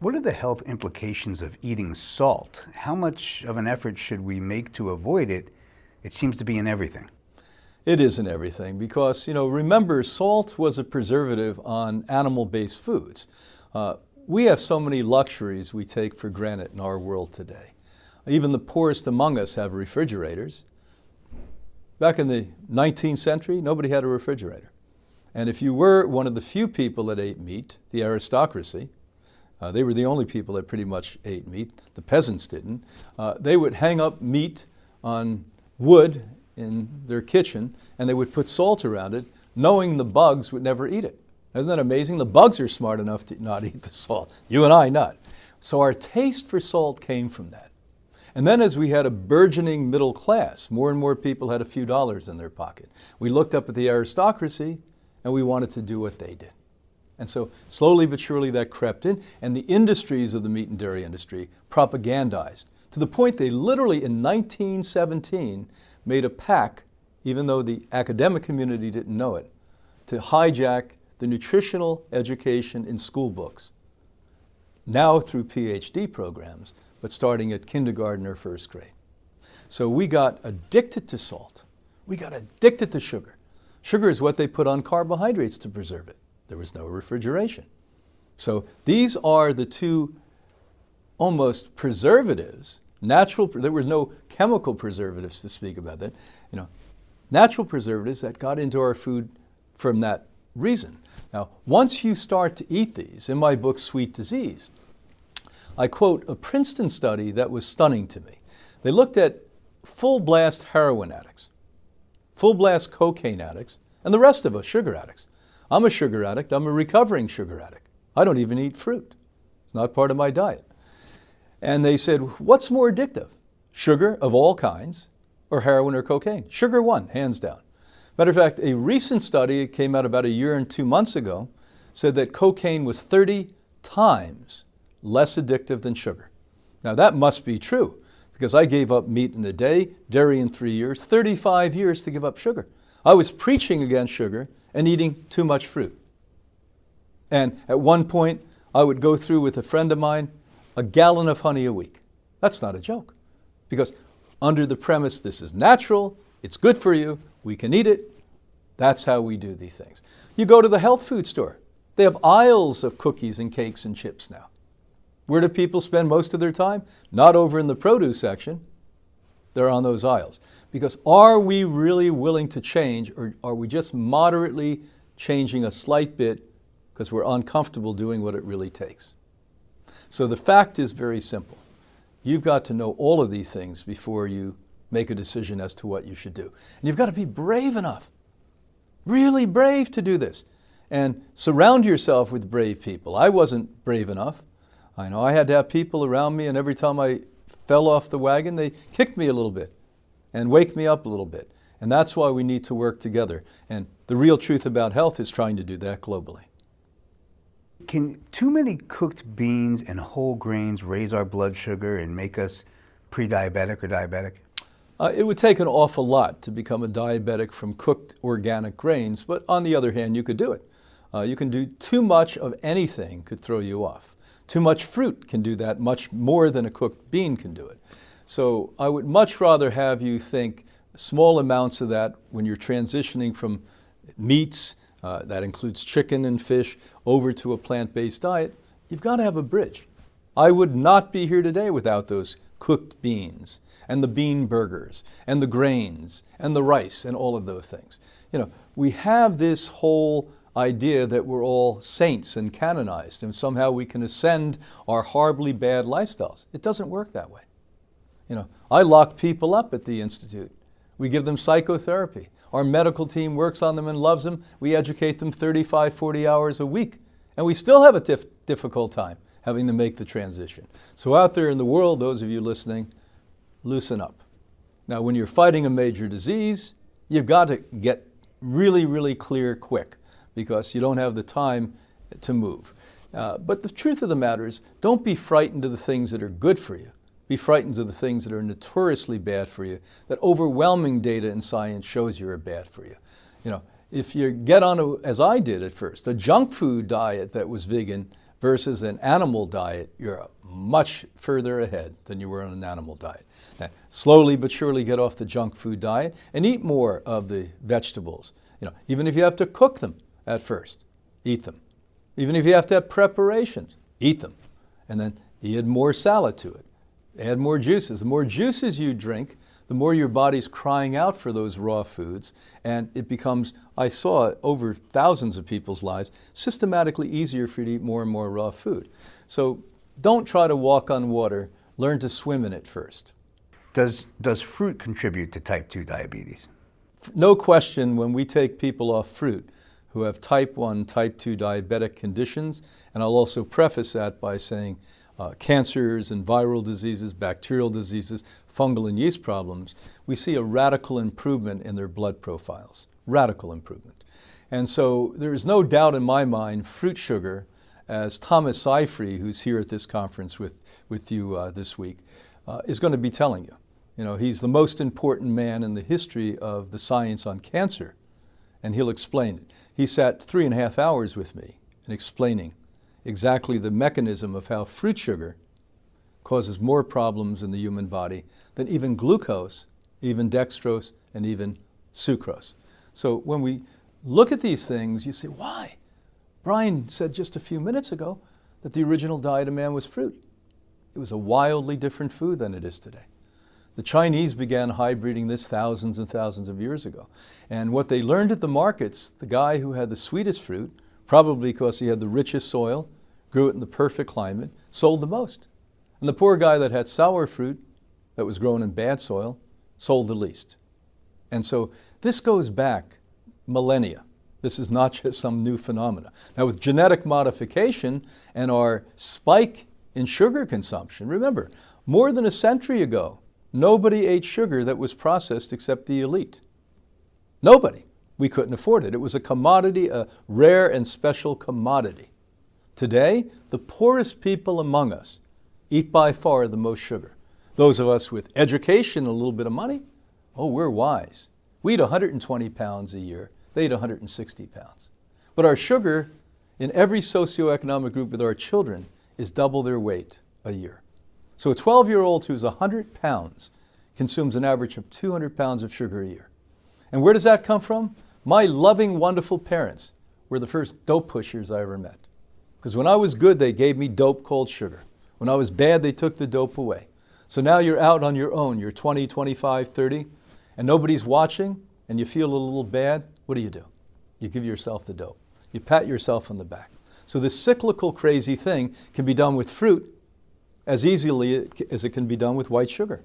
What are the health implications of eating salt? How much of an effort should we make to avoid it? It seems to be in everything. It is in everything because, remember, salt was a preservative on animal-based foods. We have so many luxuries we take for granted in our world today. Even the poorest among us have refrigerators. Back in the 19th century, nobody had a refrigerator. And if you were one of the few people that ate meat, the aristocracy, they were the only people that pretty much ate meat. The peasants didn't. They would hang up meat on wood in their kitchen, and they would put salt around it, knowing the bugs would never eat it. Isn't that amazing? The bugs are smart enough to not eat the salt. You and I not. So our taste for salt came from that. And then as we had a burgeoning middle class, more and more people had a few dollars in their pocket. We looked up at the aristocracy, and we wanted to do what they did. And so slowly but surely that crept in, and the industries of the meat and dairy industry propagandized to the point they literally in 1917 made a pact, even though the academic community didn't know it, to hijack the nutritional education in school books, now through PhD programs, but starting at kindergarten or first grade. So we got addicted to salt. We got addicted to sugar. Sugar is what they put on carbohydrates to preserve it. There was no refrigeration. So these are the two almost preservatives, there were no chemical preservatives to speak about that, natural preservatives that got into our food from that reason. Now, once you start to eat these, in my book, Sweet Disease, I quote a Princeton study that was stunning to me. They looked at full-blast heroin addicts, full-blast cocaine addicts, and the rest of us, sugar addicts. I'm a sugar addict. I'm a recovering sugar addict. I don't even eat fruit. It's not part of my diet. And they said, what's more addictive? Sugar of all kinds or heroin or cocaine? Sugar won, hands down. Matter of fact, a recent study, it came out about a year and 2 months ago, said that cocaine was 30 times less addictive than sugar. Now that must be true because I gave up meat in a day, dairy in 3 years, 35 years to give up sugar. I was preaching against sugar and eating too much fruit. And at one point, I would go through with a friend of mine a gallon of honey a week. That's not a joke. Because under the premise, this is natural, it's good for you, we can eat it, that's how we do these things. You go to the health food store. They have aisles of cookies and cakes and chips now. Where do people spend most of their time? Not over in the produce section. They're on those aisles. Because are we really willing to change, or are we just moderately changing a slight bit because we're uncomfortable doing what it really takes? So the fact is very simple. You've got to know all of these things before you make a decision as to what you should do. And you've got to be brave enough, really brave to do this. And surround yourself with brave people. I wasn't brave enough. I know I had to have people around me, and every time I fell off the wagon, they kicked me a little bit and wake me up a little bit. And that's why we need to work together. And the real truth about health is trying to do that globally. Can too many cooked beans and whole grains raise our blood sugar and make us pre-diabetic or diabetic? It would take an awful lot to become a diabetic from cooked organic grains, but on the other hand, you could do it. You can do too much of anything could throw you off. Too much fruit can do that much more than a cooked bean can do it. So I would much rather have you think small amounts of that when you're transitioning from meats, that includes chicken and fish, over to a plant-based diet. You've got to have a bridge. I would not be here today without those cooked beans and the bean burgers and the grains and the rice and all of those things. We have this whole idea that we're all saints and canonized and somehow we can ascend our horribly bad lifestyles. It doesn't work that way. I lock people up at the Institute. We give them psychotherapy. Our medical team works on them and loves them. We educate them 35, 40 hours a week. And we still have a difficult time having to make the transition. So out there in the world, those of you listening, loosen up. Now, when you're fighting a major disease, you've got to get really, really clear quick because you don't have the time to move. But the truth of the matter is, don't be frightened of the things that are good for you. Be frightened of the things that are notoriously bad for you, that overwhelming data in science shows you are bad for you. If you get on, as I did at first, a junk food diet that was vegan versus an animal diet, you're much further ahead than you were on an animal diet. Now, slowly but surely get off the junk food diet and eat more of the vegetables. Even if you have to cook them at first, eat them. Even if you have to have preparations, eat them. And then add more salad to it. Add more juices. The more juices you drink, the more your body's crying out for those raw foods, and it becomes, I saw over thousands of people's lives, systematically easier for you to eat more and more raw food. So don't try to walk on water, learn to swim in it first. Does fruit contribute to type 2 diabetes? No question, when we take people off fruit who have type 1, type 2 diabetic conditions, and I'll also preface that by saying cancers and viral diseases, bacterial diseases, fungal and yeast problems, we see a radical improvement in their blood profiles, radical improvement. And so there is no doubt in my mind fruit sugar, as Thomas Seyfried, who's here at this conference with you this week, is going to be telling you. He's the most important man in the history of the science on cancer, and he'll explain it. He sat 3.5 hours with me in explaining exactly the mechanism of how fruit sugar causes more problems in the human body than even glucose, even dextrose, and even sucrose. So when we look at these things, you say, why? Brian said just a few minutes ago that the original diet of man was fruit. It was a wildly different food than it is today. The Chinese began hybriding this thousands and thousands of years ago. And what they learned at the markets, the guy who had the sweetest fruit, probably because he had the richest soil, grew it in the perfect climate, sold the most. And the poor guy that had sour fruit that was grown in bad soil sold the least. And so this goes back millennia. This is not just some new phenomena. Now with genetic modification and our spike in sugar consumption, remember, more than a century ago, nobody ate sugar that was processed except the elite. Nobody. We couldn't afford it. It was a commodity, a rare and special commodity. Today, the poorest people among us eat by far the most sugar. Those of us with education and a little bit of money, we're wise. We eat 120 pounds a year. They eat 160 pounds. But our sugar in every socioeconomic group with our children is double their weight a year. So a 12-year-old who's 100 pounds consumes an average of 200 pounds of sugar a year. And where does that come from? My loving, wonderful parents were the first dope pushers I ever met. Because when I was good, they gave me dope called sugar. When I was bad, they took the dope away. So now you're out on your own. You're 20, 25, 30, and nobody's watching, and you feel a little bad. What do? You give yourself the dope. You pat yourself on the back. So this cyclical crazy thing can be done with fruit as easily as it can be done with white sugar.